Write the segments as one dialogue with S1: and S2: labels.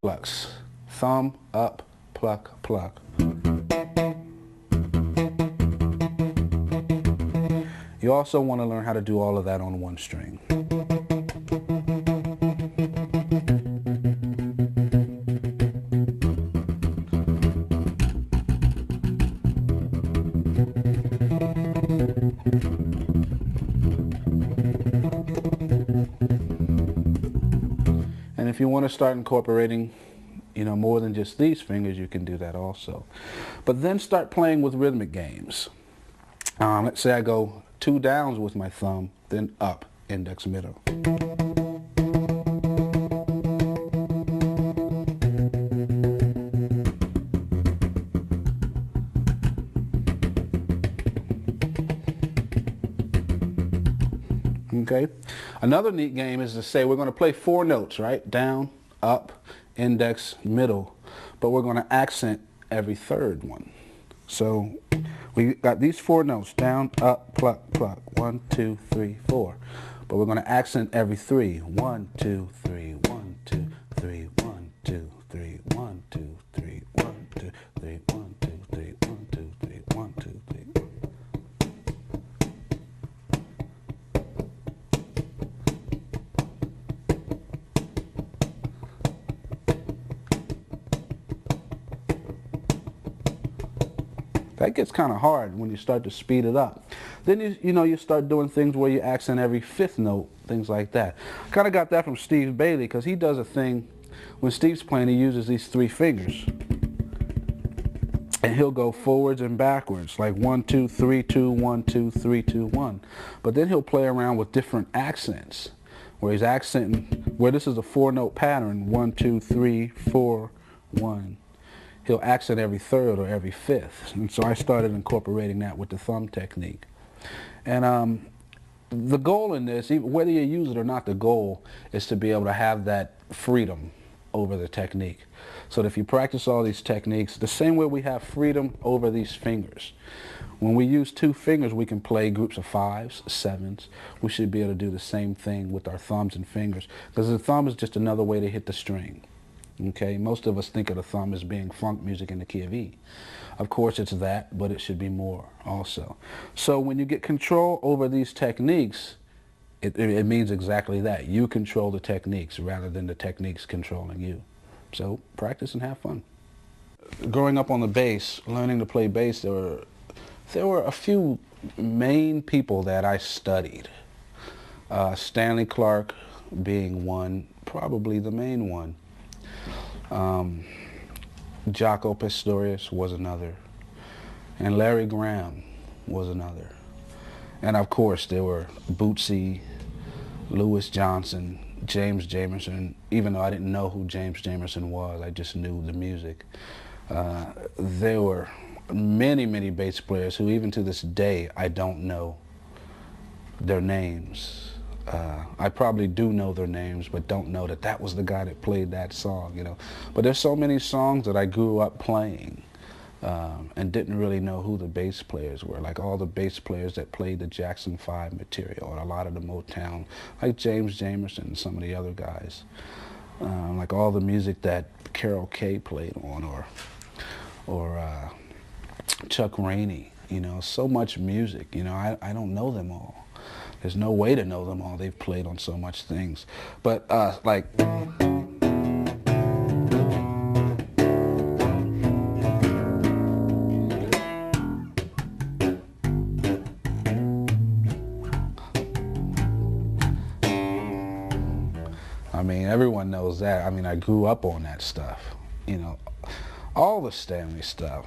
S1: plucks. Thumb, up, pluck, pluck. You also want to learn how to do all of that on one string. And if you want to start incorporating, more than just these fingers, you can do that also. But then start playing with rhythmic games. Let's say I go 2 downs with my thumb, then up, index, middle. Okay. Another neat game is to say we're going to play 4 notes, right? Down, up, index, middle, but we're going to accent every third one. So we got these 4 notes, down, up, pluck, pluck, 1, 2, 3, 4. But we're going to accent every 3. 1, 2, 3, 1, 2, 3, 1, 2, 3, 1, 2, 3, 1, 2, 3, 1, 2, 3, 1, 2, 3, 1, 2, 3. That gets kind of hard when you start to speed it up. Then you start doing things where you accent every 5th note, things like that. Kind of got that from Steve Bailey, because he does a thing when Steve's playing. He uses these 3 fingers, and he'll go forwards and backwards, like 1, 2, 3, 2, 1, 2, 3, 2, 1. But then he'll play around with different accents, where he's accenting where this is a 4-note pattern, 1, 2, 3, 4, 1. He'll accent every 3rd or every 5th. And so I started incorporating that with the thumb technique. And the goal in this, whether you use it or not, the goal is to be able to have that freedom over the technique. So that if you practice all these techniques, the same way we have freedom over these fingers. When we use 2 fingers, we can play groups of 5s, 7s. We should be able to do the same thing with our thumbs and fingers, because the thumb is just another way to hit the string. Okay, most of us think of the thumb as being funk music in the key of E. Of course it's that, but it should be more also. So when you get control over these techniques, it means exactly that. You control the techniques rather than the techniques controlling you. So practice and have fun. Growing up on the bass, learning to play bass, there were a few main people that I studied. Stanley Clarke being one, probably the main one. Jaco Pastorius was another, and Larry Graham was another. And of course there were Bootsy, Louis Johnson, James Jamerson. Even though I didn't know who James Jamerson was, I just knew the music. There were many, many bass players who even to this day I don't know their names. I probably do know their names, but don't know that that was the guy that played that song, But there's so many songs that I grew up playing and didn't really know who the bass players were, like all the bass players that played the Jackson 5 material, or a lot of the Motown, like James Jamerson and some of the other guys, like all the music that Carol Kay played on, or Chuck Rainey, so much music, I don't know them all. There's no way to know them all. They've played on so much things. But like, I mean, everyone knows that. I mean, I grew up on that stuff, all the Stanley stuff.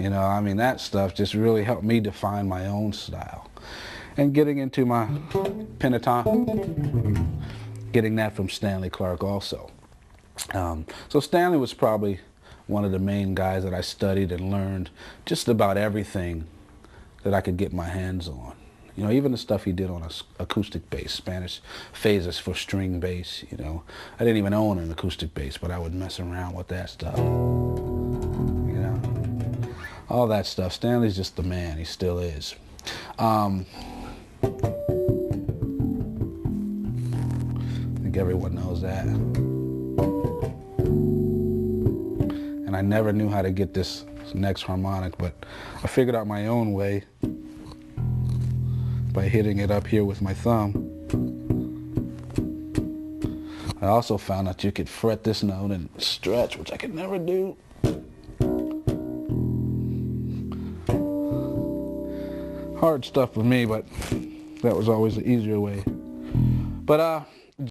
S1: I mean, that stuff just really helped me define my own style. And getting into my pentatonic, getting that from Stanley Clarke also. So Stanley was probably one of the main guys that I studied and learned just about everything that I could get my hands on. You know, even the stuff he did on acoustic bass, Spanish phases for string bass, you know. I didn't even own an acoustic bass, but I would mess around with that stuff. You know, all that stuff. Stanley's just the man. He still is. I think everyone knows that. And I never knew how to get this next harmonic, but I figured out my own way by hitting it up here with my thumb. I also found that you could fret this note and stretch, which I could never do. Hard stuff for me, but that was always the easier way. But